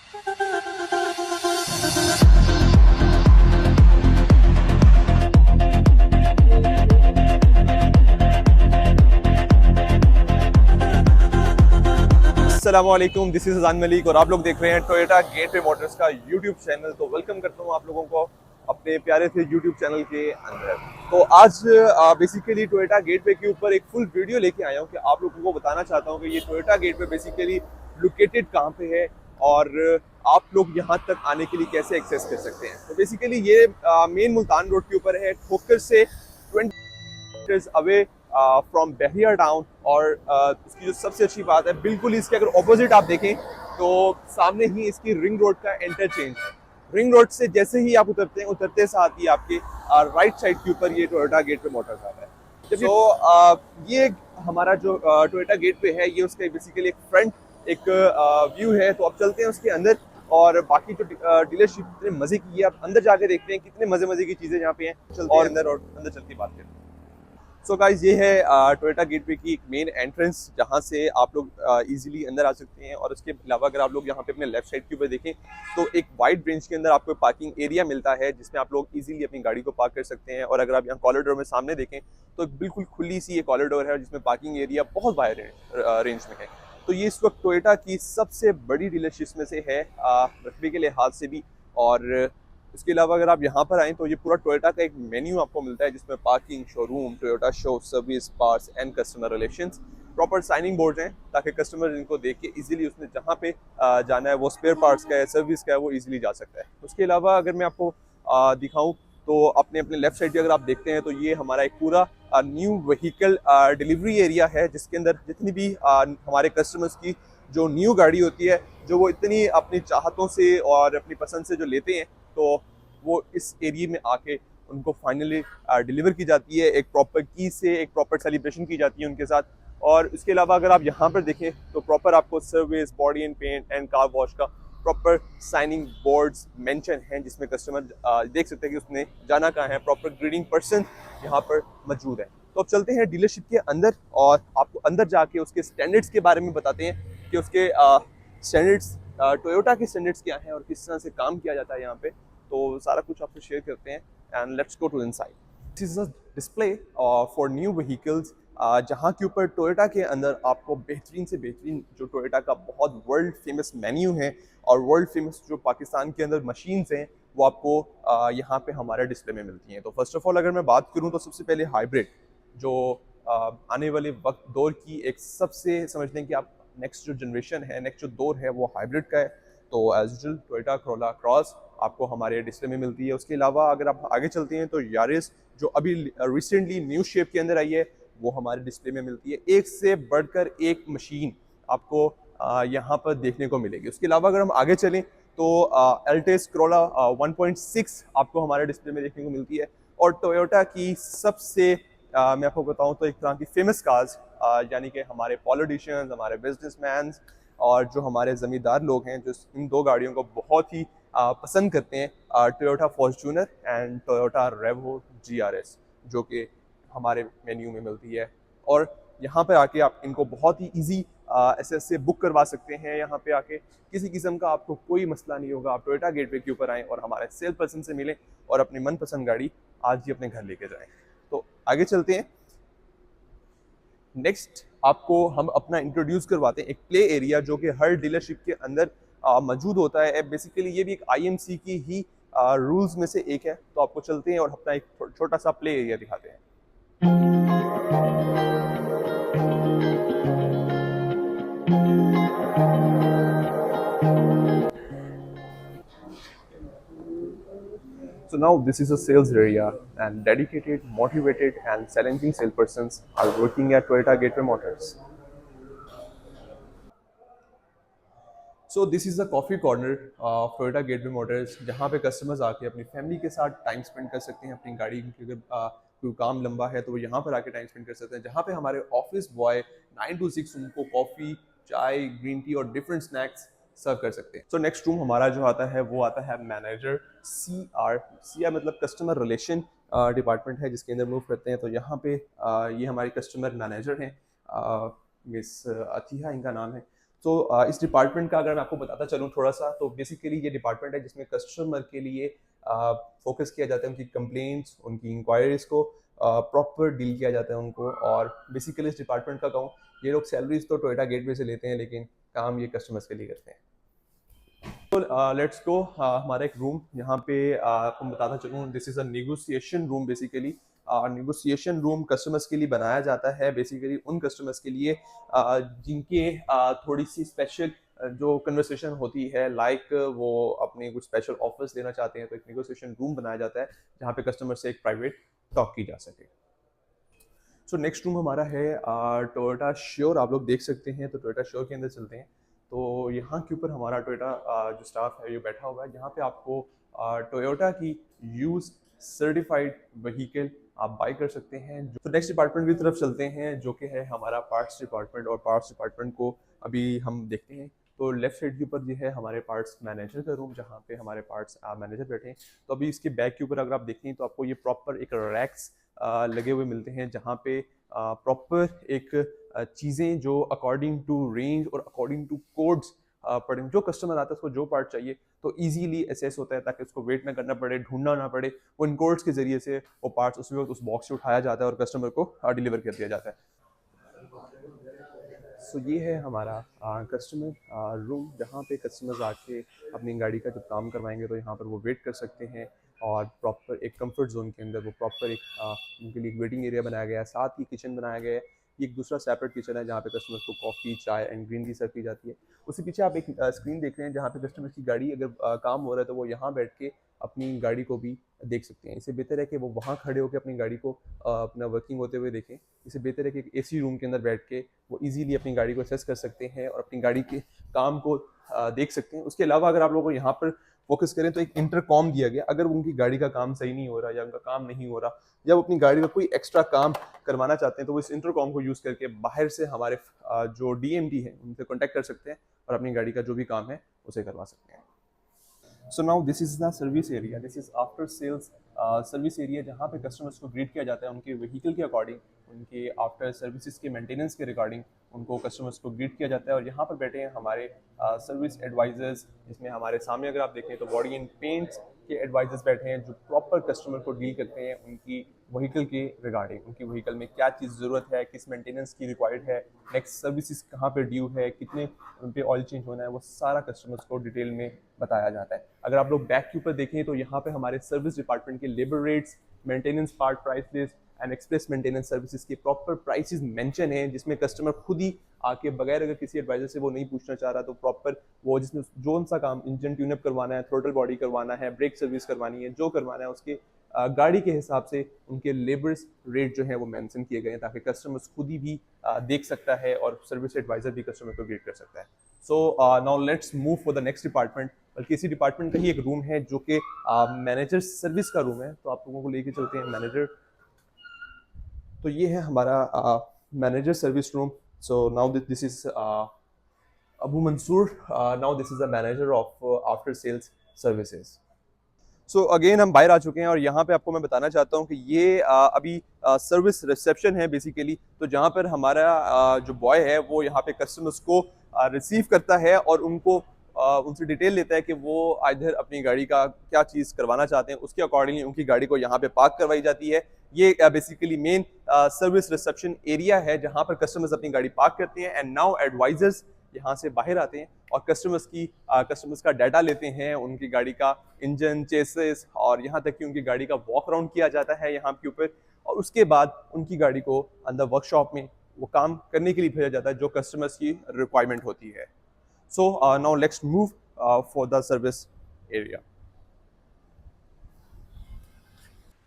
अस्सलामुअलैकुम, this is अज़ान मलिक और आप लोग देख रहे हैं टोयोटा गेटवे मोटर्स का यूट्यूब चैनल। तो वेलकम करता हूं आप लोगों को अपने प्यारे से यूट्यूब चैनल के अंदर। तो आज बेसिकली टोयोटा गेटवे के ऊपर एक फुल वीडियो लेके आया हूं कि आप लोगों को बताना चाहता हूं कि ये टोयोटा गेटवे बेसिकली लोकेटेड कहां पे है और आप लोग यहां तक आने के लिए कैसे एक्सेस कर सकते हैं। तो बेसिकली ये मेन मुल्तान रोड के ऊपर है, ठोकर से 20 अवे फ्रॉम बहरिया टाउन। और इसकी जो सबसे अच्छी बात है, बिल्कुल इसके अगर ऑपोजिट आप देखें तो सामने ही इसकी रिंग रोड का इंटरचेंज है। रिंग रोड से जैसे ही आप उतरते हैं, उतरते साथ ही आपके राइट साइड के ऊपर ये टोयोटा गेटवे मोटर्स आता है। तो ये हमारा जो टोयोटा गेटवे है, ये उसका बेसिकली एक फ्रंट एक व्यू है। तो अब चलते हैं उसके अंदर और बाकी जो डीलरशिप इतने मजे की है, आप अंदर जाके देखते हैं कितने मजे मजे की चीजें यहाँ पे हैं। चलते हैं अंदर और अंदर चल के बात करते हैं। सो गाइस, ये है टोयोटा गेटवे की एक मेन एंट्रेंस, जहाँ से आप लोग इजीली अंदर आ सकते हैं। और उसके अलावा अगर आप लोग यहाँ पे अपने लेफ्ट साइड के ऊपर देखें तो एक वाइड रेंज के अंदर आपको पार्किंग एरिया मिलता है, जिसमें आप लोग इजीली अपनी गाड़ी को पार्क कर सकते हैं। और अगर आप यहाँ कॉरिडोर में सामने देखें तो बिल्कुल खुली सी ये कॉरिडोर है, जिसमें पार्किंग एरिया बहुत वाइड रेंज में है। तो ये इस वक्त टोयोटा की सबसे बड़ी डीलरशिप में से है, रकबे के लिहाज से भी। और इसके अलावा अगर आप यहाँ पर आएँ तो ये पूरा टोयोटा का एक मेन्यू आपको मिलता है, जिसमें parking, showroom, Toyota show, service, parts and customer relations, proper signing board हैं, ताकि कस्टमर इनको देख के इजीली उसने जहाँ पे जाना है, वो स्पेयर पार्ट्स का है, सर्विस का है, वो इजीली जा सकता है। उसके अलावा अगर मैं आपको दिखाऊँ तो अपने अपने लेफ्ट साइड अगर आप देखते हैं तो ये हमारा एक पूरा न्यू व्हीकल डिलीवरी एरिया है, जिसके अंदर जितनी भी हमारे कस्टमर्स की जो न्यू गाड़ी होती है, जो वो इतनी अपनी चाहतों से और अपनी पसंद से जो लेते हैं, तो वो इस एरिया में आके उनको फाइनली डिलीवर की जाती है। एक प्रॉपर की से एक प्रॉपर सेलिब्रेशन की जाती है उनके साथ। और इसके अलावा अगर आप यहाँ पर देखें तो प्रॉपर आपको service, body and paint and car wash का प्रॉपर साइनिंग बोर्ड्स मेंशन हैं, जिसमें कस्टमर देख सकते हैं कि उसने जाना कहाँ है। प्रॉपर ग्रीडिंग पर्सन यहाँ पर मौजूद है। तो अब चलते हैं डीलरशिप के अंदर और आपको अंदर जाके उसके स्टैंडर्ड्स के बारे में बताते हैं कि उसके स्टैंडर्ड्स, टोयोटा के स्टैंडर्ड्स क्या हैं और किस तरह से काम किया जाता है यहाँ पे। तो सारा कुछ आपसे शेयर करते हैं and let's go to inside. This is a display for new vehicles, जहाँ के ऊपर टोयोटा के अंदर आपको बेहतरीन से बेहतरीन जो टोयोटा का बहुत वर्ल्ड फेमस मेन्यू है और वर्ल्ड फेमस जो पाकिस्तान के अंदर मशीन्स हैं, वो आपको यहाँ पे हमारे डिस्प्ले में मिलती हैं। तो फर्स्ट ऑफ ऑल अगर मैं बात करूँ तो सबसे पहले हाइब्रिड, जो आने वाले वक्त दौर की एक सबसे समझ लें कि आप नेक्स्ट जो जनरेशन है, नेक्स्ट जो दौर है, वो हाइब्रिड का है। तो as usual Toyota Corolla Cross आपको हमारे डिस्प्ले में मिलती है। उसके अलावा अगर आप आगे चलते हैं तो यारिस, जो अभी रिसेंटली न्यू शेप के अंदर आई है, वो हमारे डिस्प्ले में मिलती है। एक से बढ़कर एक मशीन आपको यहाँ पर देखने को मिलेगी। उसके अलावा अगर हम आगे चलें तो एल्टिस कोरोला 1.6 आपको हमारे डिस्प्ले में देखने को मिलती है। और टोयोटा की सबसे मैं आपको बताऊं तो एक तरह की फेमस कार्स, यानी कि हमारे पॉलिटिशियंस, हमारे बिजनेसमैन और जो हमारे ज़मींदार लोग हैं, जो इन दो गाड़ियों को बहुत ही पसंद करते हैं, Toyota Fortuner and Toyota Revo GRS, जो कि हमारे मेन्यू में मिलती है। और यहाँ पर आके आप इनको बहुत ही ईजी ऐसे बुक करवा सकते हैं। यहाँ पे आके किसी किस्म का आपको कोई मसला नहीं होगा। आप टोयोटा गेटवे के ऊपर आएँ और हमारे सेल पर्सन से मिलें और अपनी मनपसंद गाड़ी आज ही अपने घर लेके जाएं। तो आगे चलते हैं। नेक्स्ट आपको हम अपना इंट्रोड्यूस करवाते हैं एक प्ले एरिया, जो कि हर डीलरशिप के अंदर मौजूद होता है। बेसिकली ये भी एक IMC की ही रूल्स में से एक है। तो आपको चलते हैं और अपना एक छोटा सा प्ले एरिया दिखाते हैं। So now this is a sales area, and dedicated, motivated and challenging salespersons are working at Toyota Gateway Motors. So this is the coffee corner of Toyota gateway Motors, जहाँ पे customers आके अपनी family के साथ time spend कर सकते हैं। अपनी गाड़ी की अगर कोई काम लंबा है तो वो यहाँ पर आके टाइम स्पेंड कर सकते हैं, जहाँ पे हमारे ऑफिस बॉय 9 to 6 उनको कॉफ़ी, चाय, ग्रीन टी और डिफरेंट स्नैक्स सर्व कर सकते हैं। सो नेक्स्ट रूम हमारा जो आता है वो आता है मैनेजर CR मतलब कस्टमर रिलेशन डिपार्टमेंट है, जिसके अंदर मूव करते हैं। तो यहाँ पे ये हमारी कस्टमर मैनेजर हैं, मिस अतिया इनका नाम है। तो इस डिपार्टमेंट का अगर मैं आपको बताता चलूँ थोड़ा सा, तो बेसिकली ये डिपार्टमेंट है जिसमें कस्टमर के लिए फोकस किया जाता है, उनकी कंप्लेंट्स, उनकी इंक्वायरीज को प्रॉपर डील किया जाता है उनको। और बेसिकली इस डिपार्टमेंट का कहूँ, ये लोग सैलरीज तो टोयोटा गेटवे से लेते हैं, लेकिन काम ये कस्टमर्स के लिए करते हैं। तो लेट्स गो, हमारा एक रूम यहाँ पे आपको बताता चलूँ, this is a negotiation room. Basically negotiation room customers के लिए बनाया जाता है, बेसिकली उन कस्टमर्स के लिए जिनके थोड़ी सी स्पेशल जो कन्वर्सेशन होती है, लाइक वो अपने कुछ स्पेशल ऑफर्स लेना चाहते हैं, तो एक नेगोशिएशन रूम बनाया जाता है जहाँ पे कस्टमर से एक प्राइवेट टॉक की जा सके। सो नेक्स्ट रूम हमारा है टोयोटा श्योर। आप लोग देख सकते हैं, तो टोयोटा श्योर के अंदर चलते हैं। तो यहाँ के ऊपर हमारा टोयोटा जो स्टाफ है ये बैठा हुआ है। यहाँ पे आपको टोयोटा की यूज सर्टिफाइड व्हीकल आप बाय कर सकते हैं। तो नेक्स्ट डिपार्टमेंट की तरफ चलते हैं, जो कि है हमारा पार्ट्स डिपार्टमेंट। और पार्ट्स डिपार्टमेंट को अभी हम देखते हैं। तो लेफ्ट साइड के ऊपर जो है हमारे पार्ट्स मैनेजर का रूम, जहाँ पे हमारे पार्ट्स मैनेजर बैठे हैं। तो अभी इसके बैक के ऊपर अगर आप देखें तो आपको ये प्रॉपर एक रैक्स लगे हुए मिलते हैं, जहाँ पे प्रॉपर एक चीज़ें जो अकॉर्डिंग टू रेंज और अकॉर्डिंग टू कोड्स पड़े, जो कस्टमर आता है उसको जो पार्ट चाहिए तो इजीली एसेस होता है, ताकि उसको वेट ना करना पड़े, ढूंढना ना पड़े। वो इन कोड्स के जरिए से वो पार्ट्स उस वक्त उस बॉक्स से उठाया जाता है और कस्टमर को डिलीवर कर दिया जाता है। सो ये है हमारा कस्टमर रूम, जहाँ पे कस्टमर्स आके अपनी गाड़ी का जब काम करवाएंगे तो यहाँ पर वो वेट कर सकते हैं। और प्रॉपर एक कंफर्ट जोन के अंदर वो प्रॉपर एक उनके लिए एक वेटिंग एरिया बनाया गया है, साथ ही किचन बनाया गया है। ये एक दूसरा सेपरेट किचन है जहाँ पे कस्टमर्स को कॉफ़ी, चाय एंड ग्रीन टी सर्व की जाती है। उसके पीछे आप एक स्क्रीन देख रहे हैं, जहाँ पे कस्टमर्स की गाड़ी अगर काम हो रहा है तो वो यहाँ बैठ के अपनी गाड़ी को भी देख सकते हैं। इससे बेहतर है कि वो वहाँ खड़े होकर अपनी गाड़ी को अपना वर्किंग होते हुए देखें। इससे बेहतर है कि एसी रूम के अंदर बैठ के वो इजीली अपनी गाड़ी को असेस कर सकते हैं और अपनी गाड़ी के काम को देख सकते हैं। उसके अलावा अगर आप लोगों को यहाँ पर फोकस करें तो एक इंटरकॉम दिया गया, अगर उनकी गाड़ी का काम सही नहीं हो रहा या उनका काम नहीं हो रहा या वो अपनी गाड़ी का कोई एक्स्ट्रा काम करवाना चाहते हैं, तो वो इस इंटरकॉम को यूज़ करके बाहर से हमारे जो डीएमडी है उनसे कॉन्टैक्ट कर सकते हैं और अपनी गाड़ी का जो भी काम है उसे करवा सकते हैं। So now this is the service area. This is after sales service area, जहाँ पे कस्टमर्स को ग्रीट किया जाता है उनके व्हीकल के अकॉर्डिंग, उनके आफ्टर सर्विसेज के मेंटेनेंस के रिगार्डिंग उनको कस्टमर्स को ग्रीट किया जाता है। और यहाँ पर बैठे हैं हमारे सर्विस एडवाइजर्स, जिसमें हमारे सामने अगर आप देखें तो बॉडी एंड पेंट्स के एडवाइजर्स बैठे हैं, जो प्रॉपर कस्टमर को डील करते हैं उनकी व्हीकल के रिगार्डिंग, उनकी व्हीकल में क्या चीज़ ज़रूरत है, किस मेंटेनेंस की रिक्वायर्ड है, नेक्स्ट सर्विसेज कहाँ पे ड्यू है, कितने उन पे ऑयल चेंज होना है, वो सारा कस्टमर्स को डिटेल में बताया जाता है। अगर आप लोग बैक के ऊपर देखें तो यहाँ पे हमारे सर्विस डिपार्टमेंट के labour rates, maintenance part price list and express maintenance services के प्रॉपर प्राइसेस मेंशन हैं, जिसमें कस्टमर खुद ही आके बगैर अगर किसी एडवाइजर से वो नहीं पूछना चाह रहा तो प्रॉपर वो जिसमें जो सा काम इंजन ट्यूनअप करवाना है, थ्रोटल बॉडी करवाना है, ब्रेक सर्विस करवानी है, जो करवाना है उसके गाड़ी के हिसाब से उनके लेबर्स रेट जो है वो मेंशन किए गए हैं, ताकि कस्टमर्स खुद ही भी देख सकता है और सर्विस एडवाइजर भी कस्टमर को ग्रेड कर सकता है। So now let's move for the next department. बल्कि इसी डिपार्टमेंट का ही एक रूम है जो कि मैनेजर सर्विस का रूम है, तो आप लोगों को लेके चलते हैं मैनेजर। तो ये है हमारा manager service room. So now this is Abu Mansoor. Now this is the manager of after sales services. So again हम बाहर आ चुके हैं और यहाँ पे आपको मैं बताना चाहता हूँ कि ये अभी सर्विस रिसेप्शन है बेसिकली। तो जहाँ पर हमारा जो बॉय है वो यहाँ पे कस्टमर्स को रिसीव करता है और उनको उनसे डिटेल लेता है कि वो इधर अपनी गाड़ी का क्या चीज़ करवाना चाहते हैं, उसके अकॉर्डिंगली उनकी गाड़ी को यहाँ पे पार्क करवाई जाती है। ये basically main service reception area है जहाँ पर कस्टमर्स अपनी गाड़ी पार्क करते हैं। एंड नाउ एडवाइजर्स यहाँ से बाहर आते हैं और कस्टमर्स का डाटा लेते हैं, उनकी गाड़ी का इंजन, चेसिस और यहाँ तक कि उनकी गाड़ी का वॉक अराउंड किया जाता है यहाँ के ऊपर। और उसके बाद उनकी गाड़ी को अंदर वर्कशॉप में वो काम करने के लिए भेजा जाता है जो कस्टमर्स की रिक्वायरमेंट होती है। So now let's move for the service area.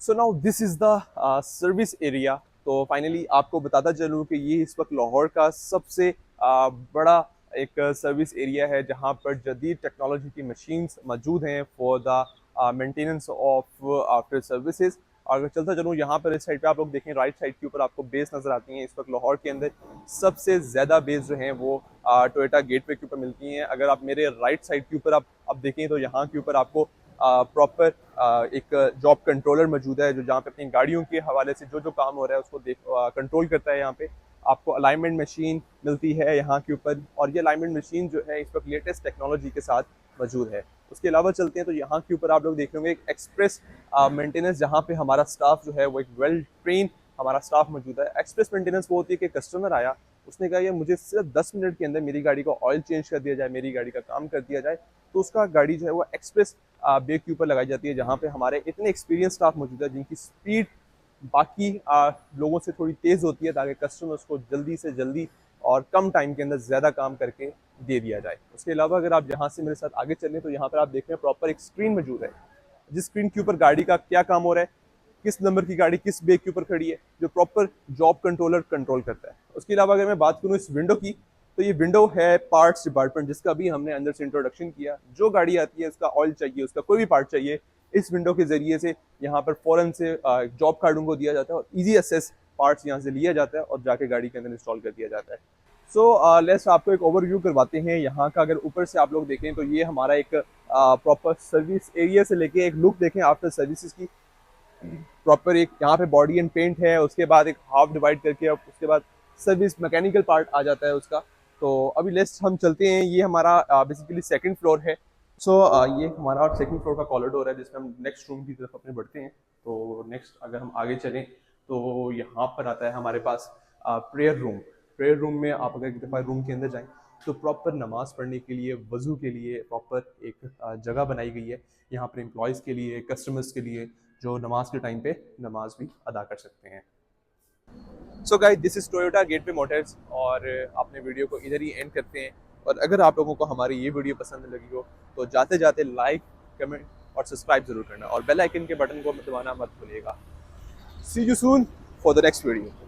So now this is the service area. तो फाइनली आपको बताता चलूँ कि ये इस वक्त लाहौर का सबसे बड़ा एक सर्विस एरिया है जहाँ पर जदीद टेक्नोलॉजी की मशीन्स मौजूद हैं for the maintenance of after services. और अगर चलता चलूँ यहाँ पर इस साइड पे आप लोग देखें, राइट साइड के ऊपर आपको बेस नज़र आती हैं। इस वक्त लाहौर के अंदर सबसे ज़्यादा बेस जो हैं वो टोयोटा गेटवे के ऊपर मिलती हैं। अगर आप मेरे राइट साइड के ऊपर आप देखें तो यहाँ के ऊपर आपको प्रॉपर एक जॉब कंट्रोलर मौजूद है, जो जहाँ पे अपनी गाड़ियों के हवाले से जो जो काम हो रहा है उसको कंट्रोल करता है यहाँ पे। आपको अलाइनमेंट मशीन मिलती है यहाँ के ऊपर, और ये अलाइनमेंट मशीन जो है इस वक्त लेटेस्ट टेक्नोलॉजी के साथ मौजूद है। उसके अलावा चलते हैं तो यहाँ के ऊपर आप लोग देख रहे होंगे एक एक्सप्रेस मेंटेनेंस, जहाँ पे हमारा स्टाफ जो है वो एक वेल ट्रेन हमारा स्टाफ मौजूद है। एक्सप्रेस मेंटेनेंस वो होती है कि कस्टमर आया, उसने कहा ये मुझे सिर्फ 10 मिनट के अंदर मेरी गाड़ी को ऑयल चेंज कर दिया जाए, मेरी गाड़ी का काम कर दिया जाए, तो उसका गाड़ी जो है वो एक्सप्रेस ब्रेक के ऊपर लगाई जाती है, जहाँ पे हमारे इतने एक्सपीरियंस स्टाफ मौजूद है जिनकी स्पीड बाकी लोगों से थोड़ी तेज़ होती है, ताकि कस्टमर्स को जल्दी से जल्दी और कम टाइम के अंदर ज़्यादा काम करके दे दिया जाए। उसके अलावा अगर आप यहाँ से मेरे साथ आगे चलें तो यहाँ पर आप देख रहे हैं प्रॉपर एक स्क्रीन मौजूद है, जिस स्क्रीन के ऊपर गाड़ी का क्या काम हो रहा है, किस नंबर की गाड़ी किस ब्रेक के ऊपर खड़ी है, जो प्रॉपर जॉब कंट्रोलर कंट्रोल करता है। उसके अलावा अगर मैं बात करूँ इस विंडो की, तो ये विंडो है पार्ट्स डिपार्टमेंट, जिसका भी हमने अंदर से इंट्रोडक्शन किया। जो गाड़ी आती है उसका ऑयल चाहिए, उसका कोई भी पार्ट चाहिए, इस विंडो के जरिए से यहाँ पर फौरन से जॉब कार्ड उनको दिया जाता है और इजी एक्सेस पार्ट्स यहाँ से लिया जाता है और जाके गाड़ी के अंदर इंस्टॉल कर दिया जाता है। सो लेट्स आपको एक ओवरव्यू करवाते हैं यहाँ का। अगर ऊपर से आप लोग देखें तो ये हमारा एक प्रॉपर सर्विस एरिया से लेके एक लुक देखें आफ्टर सर्विसेज की। प्रॉपर एक यहाँ पे बॉडी एंड पेंट है, उसके बाद एक हाफ डिवाइड करके उसके बाद सर्विस मैकेनिकल पार्ट आ जाता है उसका। तो अभी लेट्स हम चलते हैं, ये हमारा बेसिकली सेकंड फ्लोर है। सो ये हमारा सेकंड फ्लोर का कॉरिडोर है, जिसमें हम नेक्स्ट रूम की तरफ अपने बढ़ते हैं। तो नेक्स्ट अगर हम आगे चलें तो यहाँ पर आता है हमारे पास प्रेयर रूम। प्रेयर रूम में आप अगर एक दफ़ा रूम के अंदर जाएं तो प्रॉपर नमाज़ पढ़ने के लिए, वज़ू के लिए प्रॉपर एक जगह बनाई गई है यहाँ पर एम्प्लॉयज़ के लिए, कस्टमर्स के लिए, जो नमाज के टाइम पे नमाज भी अदा कर सकते हैं। So guys, this is Toyota gateway Motors, और अपने वीडियो को इधर ही एंड करते हैं। और अगर आप लोगों को हमारी ये वीडियो पसंद लगी हो तो जाते जाते लाइक, कमेंट और सब्सक्राइब जरूर करना, और बेल आइकन के बटन को दबाना मत भूलिएगा। See you soon for the next video.